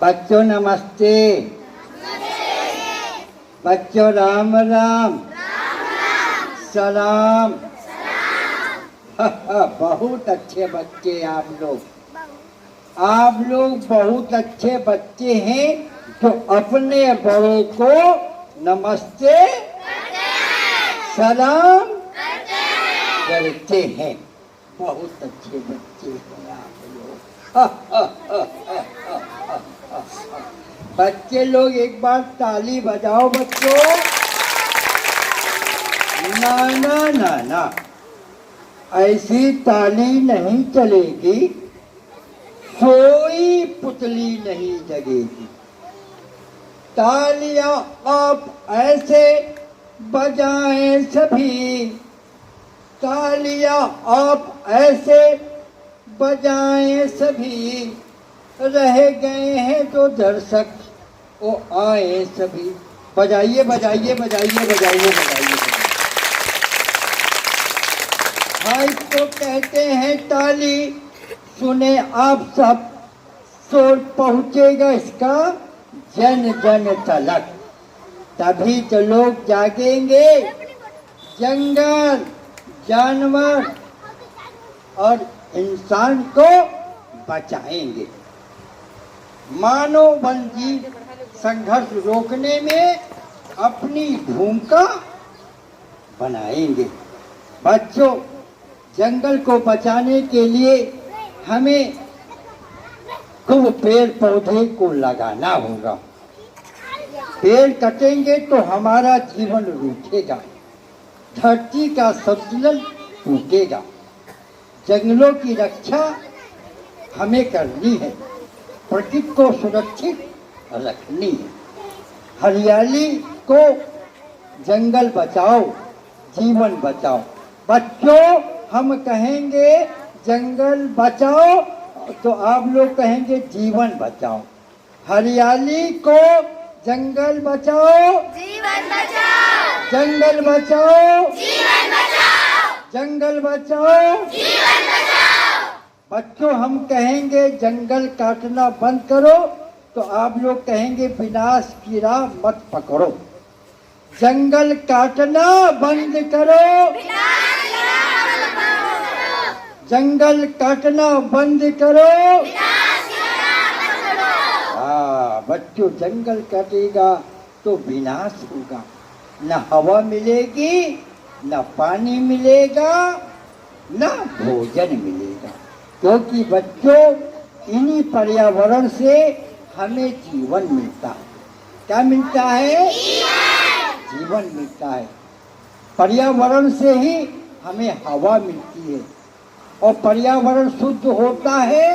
बच्चों नमस्ते। बच्चों राम राम। सलाम। बहुत अच्छे बच्चे आप लोग बहुत अच्छे बच्चे हैं जो अपने बड़ों को नमस्ते सलाम करते हैं। बहुत अच्छे बच्चे हैं आप लोग। बच्चे लोग एक बार ताली बजाओ बच्चों। ना ना ना ना, ऐसी ताली नहीं चलेगी, सोई पुतली नहीं जगेगी। तालियां आप ऐसे बजाएं सभी, तालियां आप ऐसे बजाएं सभी। रह गए हैं तो दर्शक वो आए सभी। बजाइए बजाइए बजाइए बजाइए बजाइए। हाँ, इसको कहते हैं ताली। सुने आप सब, शोर पहुंचेगा इसका जन जन तलक, तभी तो लोग जागेंगे। जंगल, जानवर और इंसान को बचाएंगे। मानव वन जीव संघर्ष रोकने में अपनी भूमिका बनाएंगे। बच्चों, जंगल को बचाने के लिए हमें खूब पेड़ पौधे को लगाना होगा। पेड़ कटेंगे तो हमारा जीवन रुकेगा, धरती का संतुलन टूटेगा। जंगलों की रक्षा हमें करनी है, प्रकृति को सुरक्षित रखनी है। हरियाली को जंगल बचाओ, जीवन बचाओ। बच्चों, हम कहेंगे जंगल बचाओ तो आप लोग कहेंगे जीवन बचाओ। हरियाली को जंगल बचाओ, जीवन बचाओ। जंगल बचाओ, जीवन बचाओ। जंगल बचाओ, जीवन बचाओ। बच्चों, हम कहेंगे जंगल काटना बंद करो तो आप लोग कहेंगे विनाश की राह मत पकड़ो। जंगल काटना बंद करो, जंगल काटना बंद करो। हाँ बच्चों, जंगल कटेगा तो विनाश होगा, न हवा मिलेगी, न पानी मिलेगा, न भोजन मिलेगा। क्योंकि बच्चों, इन्हीं पर्यावरण से हमें जीवन मिलता है। क्या मिलता है? जीवन मिलता है। पर्यावरण से ही हमें हवा मिलती है और पर्यावरण शुद्ध होता है,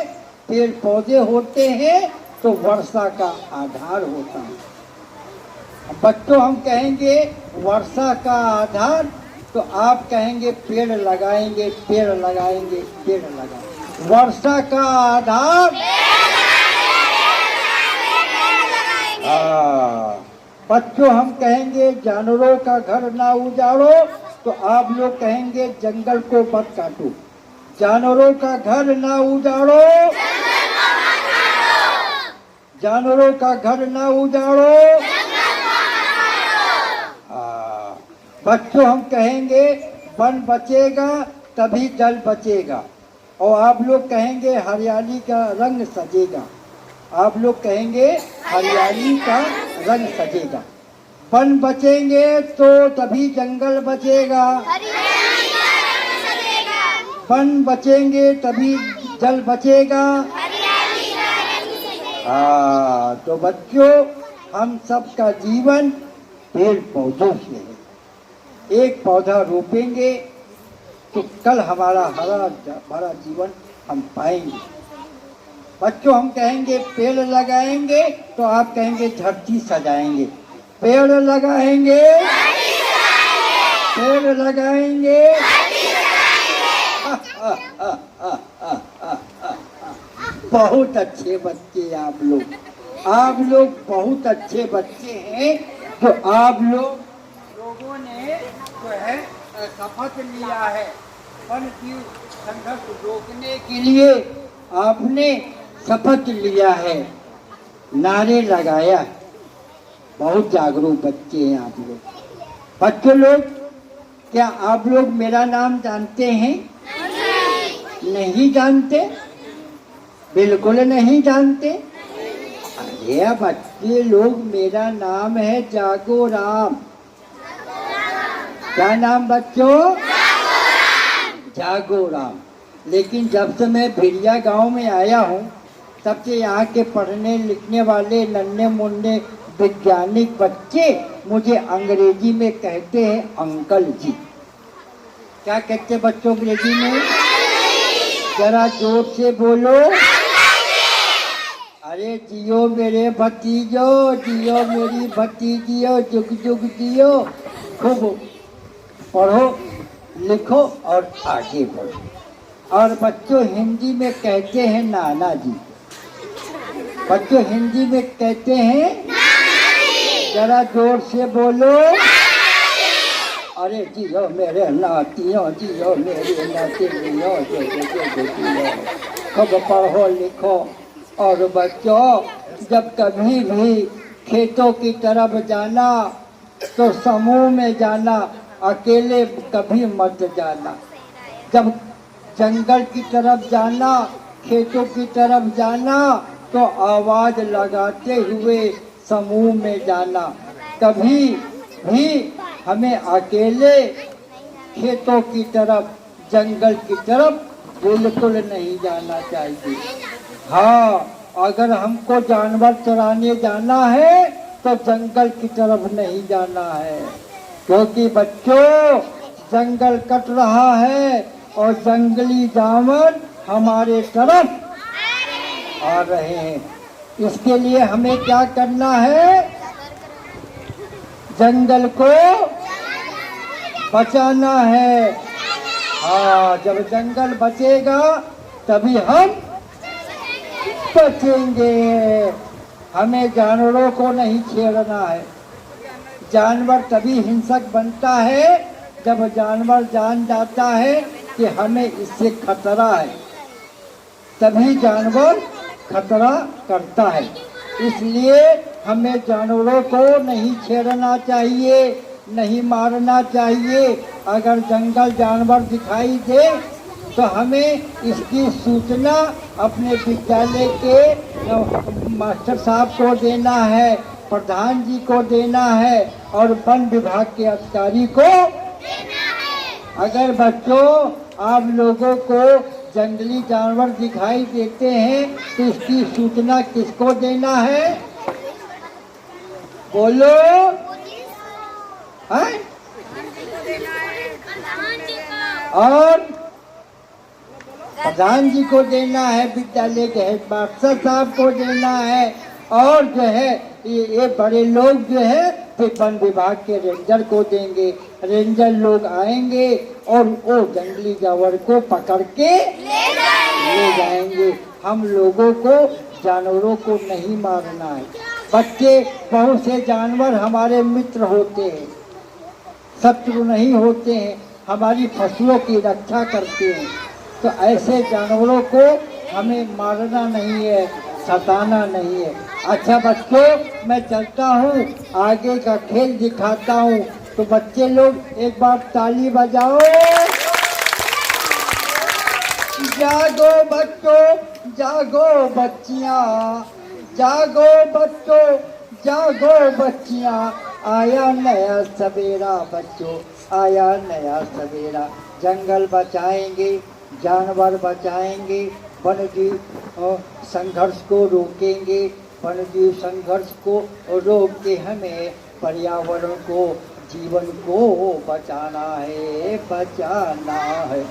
पेड़ पौधे होते हैं तो वर्षा का आधार होता है। बच्चों, हम कहेंगे वर्षा का आधार तो आप कहेंगे पेड़ लगाएंगे, पेड़ लगाएंगे, पेड़ लगाएंगे। वर्षा का आधार बच्चों, हम कहेंगे जानवरों का घर ना उजाड़ो तो आप लोग कहेंगे जंगल को मत काटो। जानवरों का घर ना उजाड़ो, जानवरों का घर ना उजाड़ो। बच्चों, हम कहेंगे वन बचेगा तभी जल बचेगा और आप लोग कहेंगे हरियाली का रंग सजेगा। आप लोग कहेंगे हरियाली का रंग सजेगा। वन बचेंगे तो तभी जंगल बचेगा, वन बचेंगे तभी जल बचेगा। तो बच्चों, हम सबका जीवन पेड़ पौधों से है। एक पौधा रोपेंगे तो कल हमारा हरा भरा जीवन हम पाएंगे। बच्चों, हम कहेंगे पेड़ लगाएंगे तो आप कहेंगे धरती सजाएंगे। पेड़ लगाएंगे, पेड़ लगाएंगे। बहुत अच्छे बच्चे आप लोग बहुत अच्छे बच्चे हैं जो आप लोगों ने जो है शपथ लिया है वन्य जीव संघर्ष रोकने के लिए आपने शपथ लिया है, नारे लगाया है। बहुत जागरूक बच्चे हैं आप लोग। बच्चों लोग, क्या आप लोग मेरा नाम जानते हैं? नहीं जानते? बिल्कुल नहीं जानते। अरे बच्चे लोग, मेरा नाम है जागो राम। क्या नाम बच्चों? जागो राम। लेकिन जब से मैं भिड़िया गांव में आया हूँ, तब से यहाँ के पढ़ने लिखने वाले नन्हे मुन्ने वैज्ञानिक बच्चे मुझे अंग्रेजी में कहते हैं अंकल जी। क्या कहते बच्चों अंग्रेजी में? जरा जोर से बोलो। अरे जियो मेरे भतीजो, जियो मेरी भतीजियो, जुग जुग जियो। खूब पढ़ो लिखो और आगे बढ़ो। और बच्चों हिंदी में कहते हैं नाना जी। बच्चों हिंदी में कहते हैं नाना जी। जरा जोर से बोलो। अरे जियो मेरे नातियों, जियो मेरे नातियों, जो जियो। खूब पढ़ो लिखो। और बच्चों, जब कभी भी खेतों की तरफ जाना तो समूह में जाना, अकेले कभी मत जाना। जब जंगल की तरफ जाना, खेतों की तरफ जाना, तो आवाज लगाते हुए समूह में जाना। कभी भी हमें अकेले खेतों की तरफ, जंगल की तरफ बिल्कुल नहीं जाना चाहिए। हाँ, अगर हमको जानवर चराने जाना है तो जंगल की तरफ नहीं जाना है, क्योंकि बच्चों जंगल कट रहा है और जंगली जानवर हमारे तरफ आ रहे हैं। इसके लिए हमें क्या करना है? जंगल को बचाना है। हाँ, जब जंगल बचेगा तभी हम बचेंगे। हमें जानवरों को नहीं छेड़ना है। जानवर तभी हिंसक बनता है जब जानवर जान जाता है कि हमें इससे खतरा है, तभी जानवर खतरा करता है। इसलिए हमें जानवरों को नहीं छेड़ना चाहिए, नहीं मारना चाहिए। अगर जंगल जानवर दिखाई दे तो हमें इसकी सूचना अपने विद्यालय के मास्टर साहब को देना है, प्रधान जी को देना है और वन विभाग के अधिकारी को देना है। अगर बच्चों आप लोगों को जंगली जानवर दिखाई देते हैं तो इसकी सूचना किसको देना है? बोलो। है? और प्रधान जी को देना है, विद्यालय के हेडमास्टर साहब को देना है, और जो है ये बड़े लोग जो है फिर वन विभाग के रेंजर को देंगे। रेंजर लोग आएंगे और वो जंगली जानवर को पकड़ के ले जाएंगे। हम लोगों को जानवरों को नहीं मारना है। बच्चे, बहुत से जानवर हमारे मित्र होते हैं, शत्रु नहीं होते हैं, हमारी फसलों की रक्षा करते हैं। तो ऐसे जानवरों को हमें मारना नहीं है, सताना नहीं है। अच्छा बच्चों, मैं चलता हूँ, आगे का खेल दिखाता हूँ। तो बच्चे लोग एक बार ताली बजाओ। जागो बच्चों, जागो बच्चियाँ, जागो बच्चों, जागो बच्चियाँ। आया नया सवेरा बच्चों, आया नया सवेरा। जंगल बचाएंगे, जानवर बचाएंगे, वन्यजीव संघर्ष को रोकेंगे। वन्यजीव संघर्ष को रोक के हमें पर्यावरण को, जीवन को बचाना है, बचाना है।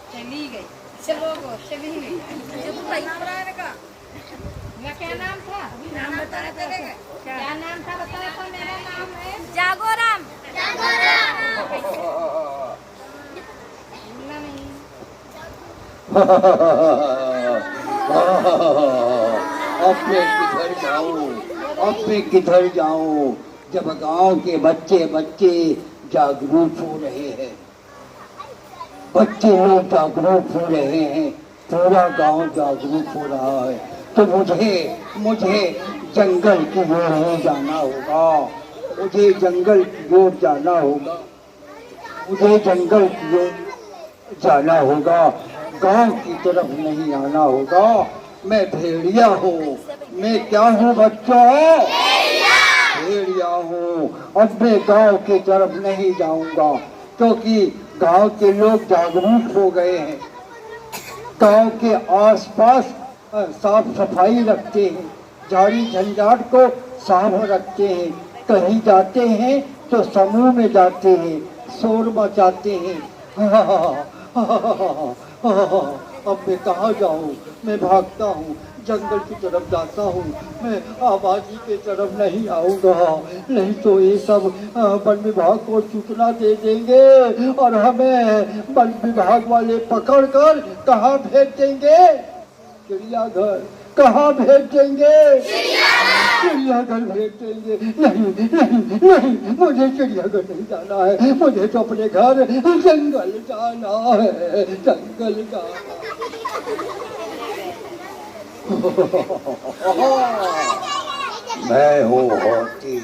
चली गई, चलो चली गई। क्या नाम था? नाम बताया था क्या नाम था? बताया था मेरा नाम है जागोराम बोलना नहीं। अब मैं किधर जाऊं, अब मैं किधर जाऊं, जब गांव के बच्चे बच्चे जागरूक हो रहे हैं, बच्चे लोग जागरूक हो रहे हैं, पूरा गांव जागरूक हो रहा है, तो मुझे जंगल की ओर ही जाना होगा, मुझे जंगल की ओर जाना होगा, मुझे जंगल की ओर जाना होगा, गांव की तरफ नहीं आना होगा। मैं भेड़िया हूँ, मैं क्या हूँ बच्चों? भेड़िया हूँ। अब मैं गांव की तरफ नहीं जाऊंगा, क्योंकि गांव के लोग जागरूक हो गए हैं, गांव के आसपास साफ सफाई रखते हैं, झाड़ी झंझाट को साफ रखते हैं, कहीं जाते हैं तो समूह में जाते हैं, शोर मचाते हैं। अब मैं कहाँ जाऊँ? मैं भागता हूँ, जंगल की तरफ जाता हूँ, मैं आबादी की तरफ नहीं आऊँगा, नहीं तो ये सब वन विभाग को सूचना दे देंगे और हमें वन विभाग वाले पकड़ कर कहाँ भेज देंगे? चिड़ियाघर। कहाँ भेज देंगे? चिड़ियाघर भेज देंगे। नहीं नहीं नहीं, मुझे चिड़ियाघर नहीं जाना है, मुझे तो अपने घर जंगल जाना है, जंगल जाना। मैं हूँ हाथी,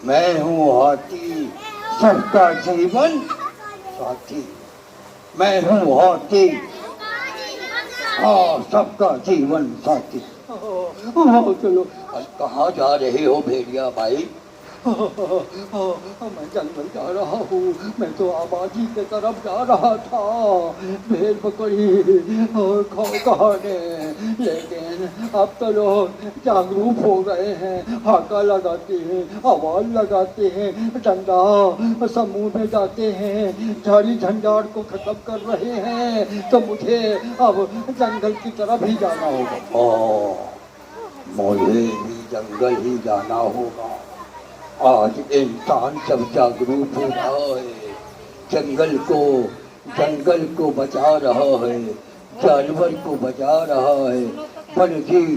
मैं हूँ हाथी, सबका जीवन साथी। मैं हूँ हाथी, हाँ सबका जीवन साथी। चलो, कहाँ जा रहे हो भेड़िया भाई? मैं जंगल जा रहा हूँ, मैं तो आबादी की तरफ जा रहा था, भेड़ बकरी और खाने, लेकिन अब तो लोग जागरूक हो गए हैं, हाका लगाते हैं, आवाज लगाते हैं, डंडा समूह में जाते हैं, झाड़ी झंझाट को खत्म कर रहे हैं, तो मुझे अब जंगल की तरफ ही जाना होगा। मुझे भी जंगल ही जाना होगा। आज इंसान सब जागरूक हो रहा है, जंगल को बचा रहा है, जानवर को बचा रहा है, वन जीव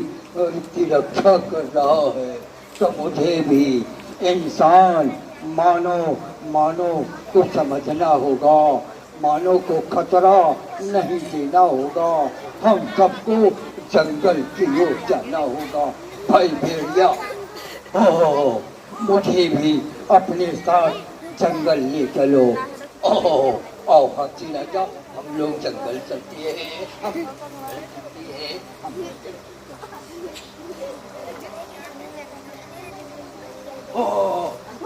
की रक्षा कर रहा है, तो मुझे भी इंसान मानो को समझना होगा, मानो को खतरा नहीं देना होगा, हम सबको जंगल की ओर जाना होगा। भाई भेड़िया, मुझे भी अपने साथ जंगल ले चलो। आओ हाथी राजा, हम लोग जंगल चलते हैं, हम चलते हैं,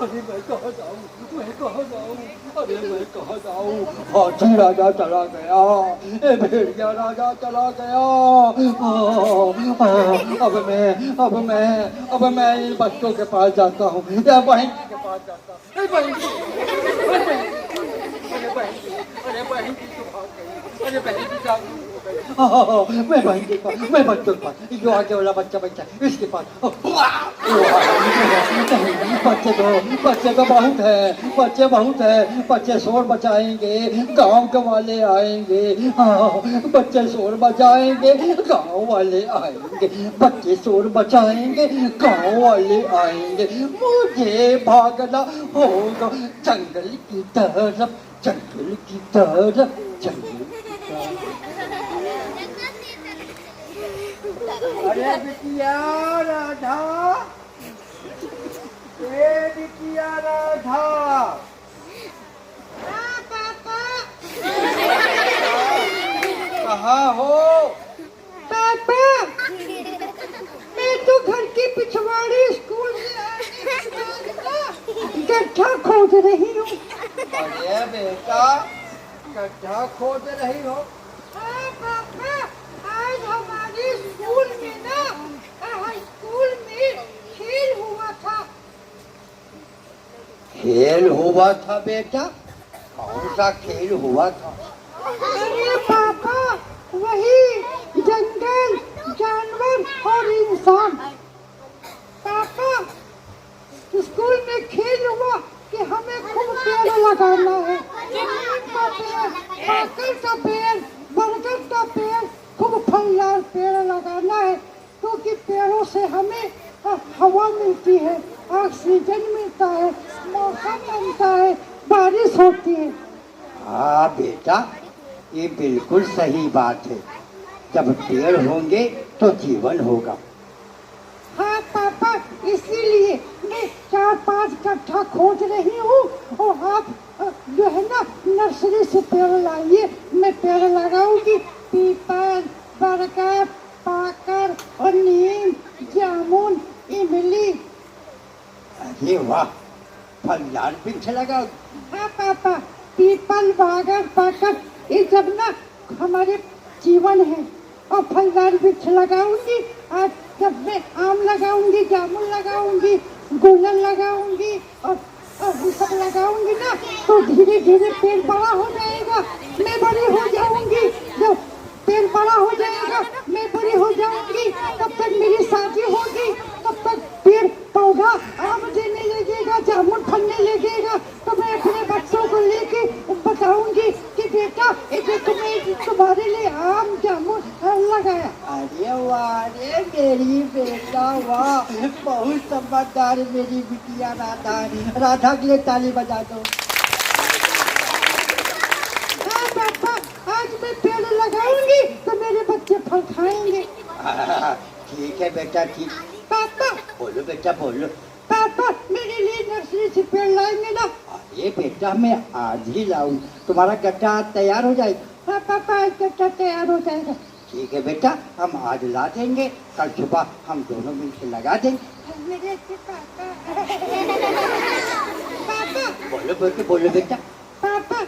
अरे मैं कहाँ जाऊँ, अरे मैं कहाँ जाऊँ? हाथी राजा चला गया, भेड़िया राजा चला गया। अब मैं इन बच्चों के पास जाता हूँ, या बहन के पास जाता हूँ। अरे बहन जी तो भाग गई, अरे बहन जी जागरूक हो गई। मैं बहन के पास, मैं बच्चों के पास, जो आगे वाला बच्चा इसके पास। बच्चे तो बहुत है, बच्चे शोर मचाएंगे, गांव के वाले आएंगे, बच्चे शोर मचाएंगे, गांव वाले आएंगे, बच्चे शोर मचाएंगे, गांव वाले आएंगे, मुझे भागना होगा जंगल की तरफ, जंगल की तरफ, जंगल की तरफ। अरे बिटिया राधा, बिटिया राधा, कहाँ हो? पापा, मैं तो घर के पिछवाड़े स्कूल में गड्ढा खोद रही हूँ। अरे बेटा, गड्ढा खोद रही हो? हाँ पापा, आज हमारे स्कूल में खेल हुआ था। खेल हुआ था बेटा? कौन सा खेल हुआ था? अरे पापा, वही जंगल लगाना है, क्योंकि पेड़ों से हमें हवा मिलती है, ऑक्सीजन मिलता है, मौसम बनता है, बारिश होती है। हाँ बेटा, ये बिल्कुल सही बात है। जब पेड़ होंगे तो जीवन होगा। हाँ पापा, इसीलिए मैं 4-5 कट्ठा खोज रही हूँ और आप जो है ना नर्सरी से पेड़ लाइए। मैं पेड़ लगाऊंगी, पीपल, बरगद, पाकर और नीम, जामुन, इमली। अरे वाह, फलदार वृक्ष लगाओ। हाँ पापा, पीपल, बागर, पाकर ये सब ना हमारे जीवन है। और फलदार वृक्ष लगाऊंगी। आज जब मैं आम लगाऊंगी, जामुन लगाऊंगी, गुलर लगाऊंगी और ये सब लगाऊंगी ना, तो धीरे धीरे पेड़ बड़ा हो जाएगा, मैं बड़ी हो जाऊंगी। जब पेड़ बड़ा हो जाएगा, मैं बड़ी हो जाऊंगी, तब तक मेरी शादी होगी, तब तक पेड़ पौधा आम देने लगेगा, जामुन फलने लगेगा। तो मैं अपने बच्चों को लेके बताऊंगी कि बेटा ये तुम्हारे लिए आम जामुन लगाया। अरे वाह, अरे मेरी बेटा वाह, बहुत समझदार है मेरी बिटिया राधा। राधा के लिए ताली बजा दो। हाँ पापा, आज मैं पेड़ लगाऊंगी तो मेरे बच्चे फल खाएंगे। ठीक है बेटा, ठीक। पापा, बोलो बेटा बोलो। पापा मेरे लिए नर्सरी से पेड़ लाएंगे ना? अरे बेटा, मैं आज ही लाऊं, तुम्हारा गड्ढा आज तैयार हो जाएगा। हाँ पापा, आज गड्ढा तैयार हो जाएगा। ठीक है बेटा, हम आज ला देंगे, कल सुबह हम दोनों मिलकर लगा देंगे। मेरे अच्छे पापा। पापा, बोलो बेटा बोलो बेटा। पापा,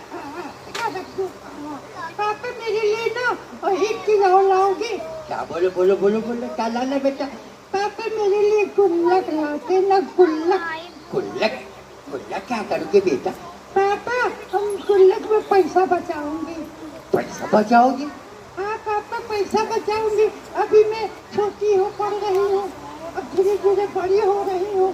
पापा मेरे लिए ना 1 किलो लाओगे? क्या बोलो बोलो बोलो बोलो, क्या लाना बेटा? पापा मेरे लिए गुल्लक लाते ना, गुल्लक। गुल्लक? गुल्लक क्या करोगे बेटा? पापा, हम गुल्लक में पैसा बचाऊंगी। पैसा बचाओगे? हाँ पापा, पैसा बचाऊंगी। अभी मैं छोटी हो पढ़ रही हूँ, अब धीरे धीरे बड़ी हो रही हूँ।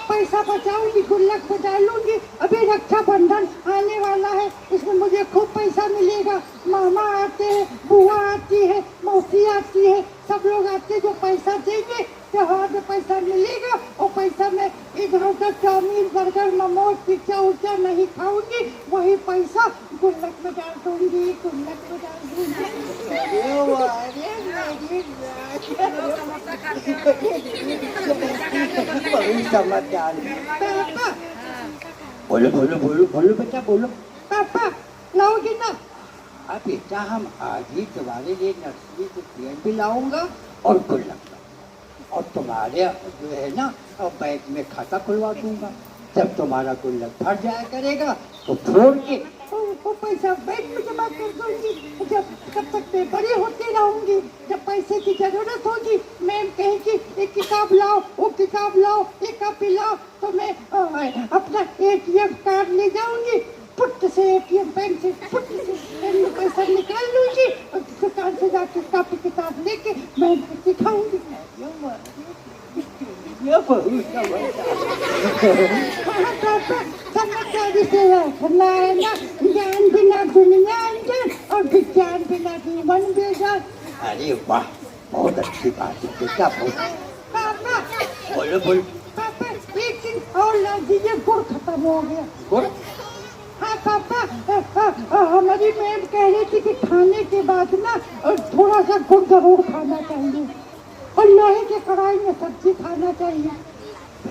पैसा बचाऊंगी, गुल्लक बचा लूंगी। अभी रक्षाबंधन आने वाला है, इसमें मुझे खूब पैसा मिलेगा। मामा आते हैं, बुआ आती है, मौसी आती है, सब लोग आते हैं जो पैसा देंगे, त्योहार में पैसा मिलेगा। और पैसा में इधर उधर चाउमीन, बर्गर, मोमोज, पिज्जा उज्जा नहीं खाऊंगी। वही पैसा गुल्लक में डाल दूंगी, गुल्लक में डाल दूंगी। अरे वाह, अरे मेरी बहुत समझदार है। पापा, बोलो बोलो बोलो बोलो बेटा बोलो। पापा लाओगी ना? हाँ बेटा, हम आज ही तुम्हारे लिए नर्सरी से पेड़ भी लाऊंगा और गुल्लक, और तुम्हारे जो है ना बैंक में खाता खुलवा दूंगा। जब तुम्हारा गुल्लक भर जाया करेगा तो फोड़ के वो पैसा बैंक में जमा कर दूंगी। जब तक मैं बड़ी होती रहूंगी, जब पैसे की जरूरत होगी, मैम कहेगी एक किताब लाओ, वो किताब लाओ, एक कॉपी लाओ, तो मैं अपना ATM कार्ड ले जाऊंगी, पुट से ATM बैंक से पुट से पैसा निकाल लूंगी और दुकान से जाके कॉपी किताब लेके बैंक में दिखाऊंगी। ये बहुत समझदार। समझदारी से रखना है ना, ज्ञान बिना दुनिया अंजन और विज्ञान बिना जीवन बेजान। अरे वाह, बहुत अच्छी बात है बेटा, बहुत। पापा, बोलो बोलो। पापा एक दिन और ला दीजिए, गुड़ खत्म हो गया। गुड़? हाँ पापा, हमारी मैम कह रही थी कि खाने के बाद ना थोड़ा सा गुड़ जरूर खाना चाहिए और लोहे के कढ़ाई में सब्जी खाना चाहिए।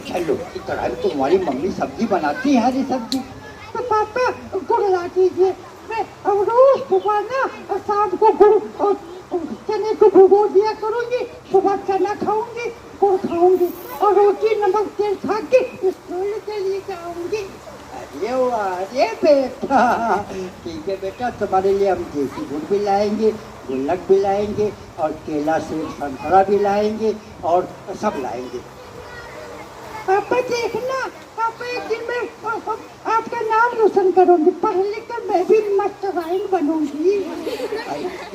चलो, की कढ़ाई में तो तुम्हारी मम्मी सब्जी बनाती है, हरी सब्जी। तो पापा गुड़ ला दीजिए। मैं अब रोज सुबह ना और शाम को गुड़ और चने को भिगो दिया करूंगी, सुबह चना खाऊंगी, गुड़ खाऊंगी और रोटी नमक तेल खा के स्कूल के लिए जाऊंगी। अरे वाह, अरे बेटा, ठीक है बेटा, तुम्हारे लिए हम देसी गुड़ भी लाएंगे, गुल्लक भी लाएंगे और केला सेब संतरा भी लाएंगे और सब लाएंगे। पापा देखना, पापा एक दिन मैं आपका नाम रोशन करूंगी, पढ़ लिख कर मैं भी मास्टराइन बनूंगी।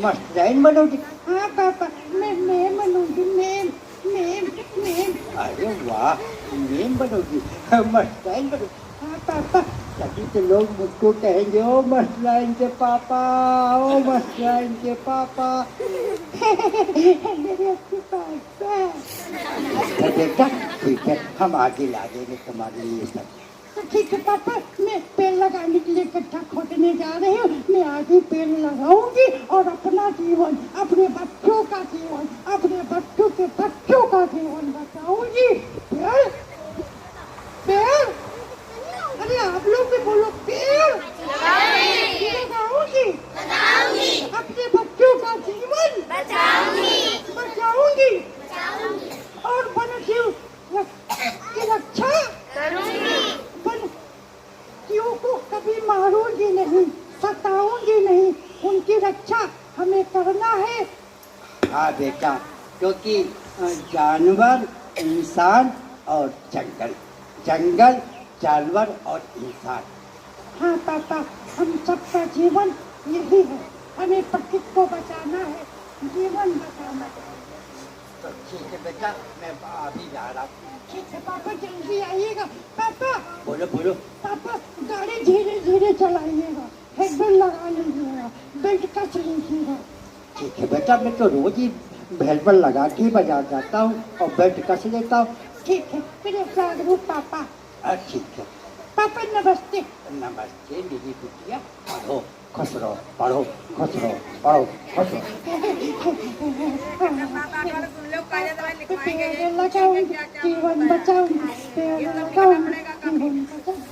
मास्टराइन बनोगी? हाँ पापा, मैं मैम बनूंगी, मैम मैम मैम। अरे वाह, मेम बनोगी, मास्टराइन बनोगी। हाँ पापा, तभी तो लोग मुझको कहेंगे ओ मस्टलाइन के पापा, ओ मस्टलाइन के पापा। मेरे अच्छे पापा। अच्छा बेटा ठीक है, हम आगे ला देंगे तुम्हारे लिए सब। तो ठीक है पापा, मैं पेड़ लगाने के लिए गड्ढा खोदने जा रही हूँ। मैं आगे पेड़ लगाऊंगी और अपना जीवन, अपने बच्चों का जीवन, अपने बच्चों के बच्चों का जीवन बचाऊंगी। पेड़ पेड़, अरे आप लोग भी बोलो, पेड़ लगाऊंगी, अपने बच्चों का जीवन बचाऊंगी और वन्यजीव की रक्षा वन्यजीवों को कभी मारूंगी नहीं, सताऊंगी नहीं, उनकी रक्षा हमें करना है। हाँ बेटा, क्योंकि जानवर, इंसान और जंगल, जंगल, जानवर और इंसान। हाँ पापा, हम सबका जीवन यही है, हमें प्रकृति को बचाना है, जीवन बचाना है। तो ठीक है बेटा, मैं अभी जा रहा हूँ। ठीक है पापा, जल्दी आइएगा। पापा बोलो बोलो। पापा, गाड़ी धीरे धीरे चलाइएगा, हेडलाइट लगा लीजिएगा, बेल्ट कस लीजिएगा। ठीक है बेटा, मैं तो रोज ही हेलमेट लगा के बाजार जाता हूँ और बेल्ट कस लेता हूँ। ठीक है, फिर जागरूक पापा। ठीक है। पापा नमस्ते। नमस्ते मेरी बिटिया, पढ़ो खुश रहो, पढ़ो खुश रहो, पढ़ो खुश रहो। पेड़ लगाऊंगी, जीवन बचाऊंगी, पेड़ लगाऊंगी, जीवन बचाऊंगी।